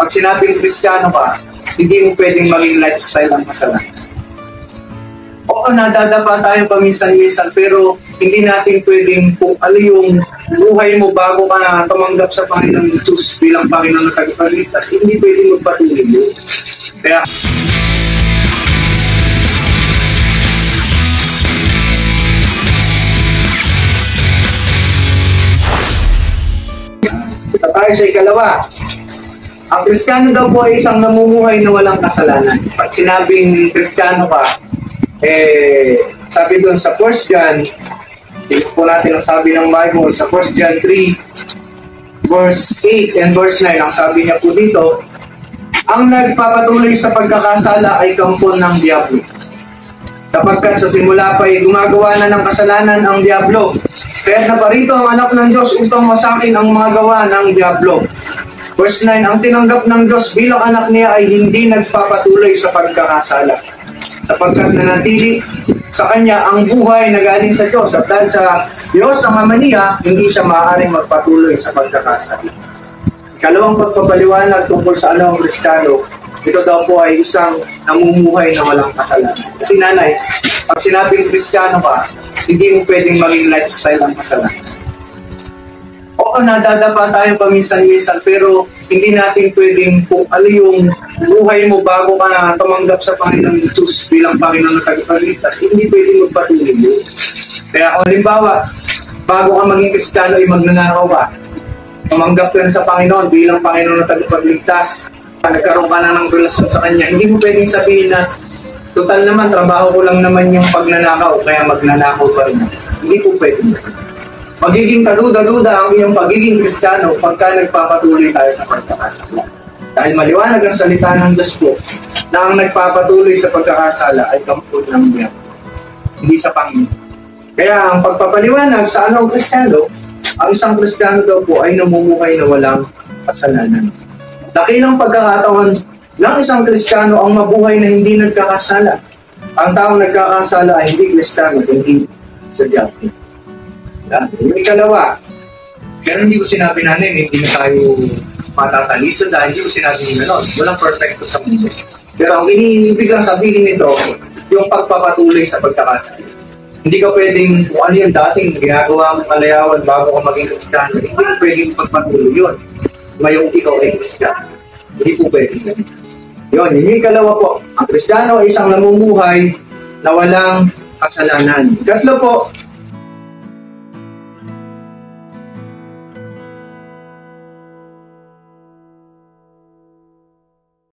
Pag sinabing Kristiyano ka, hindi mo pwedeng maging lifestyle ang kasalanan. Oo, nadadapa tayo paminsan-minsan, pero hindi natin pwedeng kung ano yung buhay mo bago ka na tumanggap sa Panginoong Jesus bilang Panginoon na tagapagligtas, hindi pwedeng magpatuloy yun. Kaya, ito tayo sa ikalawa. Ang Kristiyano daw po ay isang namumuhay na walang kasalanan. Pag sinabing Kristiyano ka, sabi doon sa 1 John, tingnan po natin ang sabi ng Bible, sa 1 John 3, verse 8 and verse 9, ang sabi niya po dito, ang nagpapatuloy sa pagkakasala ay kampon ng Diablo. Sapagkat sa simula pa ay gumagawa na ng kasalanan ang Diablo. Kaya naparito ang anak ng Diyos upang masakin ang mga gawa ng Diablo. Verse 9, ang tinanggap ng Diyos bilang anak niya ay hindi nagpapatuloy sa pagkakasala. Sapagkat nanatili sa kanya ang buhay na galing sa Diyos. At dahil sa Diyos ang ama niya, hindi siya maaaring magpatuloy sa pagkakasala. Ikalawang pagpapaliwanag tungkol sa ang Kristiyano, ito daw po ay isang namumuhay na walang kasalanan. Kasi nanay, pag sinabing Kristiyano ka, hindi mo pwedeng maging lifestyle ang kasalanan. Oo, nadadapa tayo paminsan-minsan, pero hindi natin pwedeng kung ano yung buhay mo bago ka na tumanggap sa Panginoong Jesus bilang Panginoon na tagapagligtas, hindi pwedeng magpatuloy yun. Kaya kung halimbawa, bago ka maging Kristiyano ay magnanakaw ka, tumanggap ka na sa Panginoon bilang Panginoon na tagapagligtas, nagkaroon ka na ng relasyon sa Kanya, hindi mo pwedeng sabihin na total naman, trabaho ko lang naman yung pagnanakaw, kaya magnanakaw pa rin. Hindi po pwedeng. Magiging kaduda-duda ang iyong pagiging Kristiyano pagka nagpapatuloy tayo sa pagkakasala. Dahil maliwanag ang salita ng Diyos po na ang nagpapatuloy sa pagkakasala ay kampon ng Diablo, hindi sa Panginoon. Kaya ang pagpapaliwanag sa anong Kristiyano, ang isang Kristiyano daw po ay namumuhay na walang kasalanan. Dakilang pagkakataon ng isang Kristiyano ang mabuhay na hindi nagkakasala. Ang taong nagkakasala ay hindi Kristiyano, hindi sa Diablo. Yung ikalawa, pero hindi ko sinabi na hindi na tayo matatalista dahil hindi ko sinabi ni gano'n. Walang perfecto sa mundo. Pero ang iniibig lang sabihin nito, yung pagpapatuloy sa pagkakasala. Hindi ka pwedeng, kung ano yung dating ginagawa mong kalayawan bago ka maging Kristiyano, hindi ka pwedeng pagpatuloy yun. Ngayong ikaw ay Kristiyano. Hindi po pwedeng ganun. Yun, yung ikalawa po, ang Kristiyano ay isang namumuhay na walang kasalanan. Ikatlo po,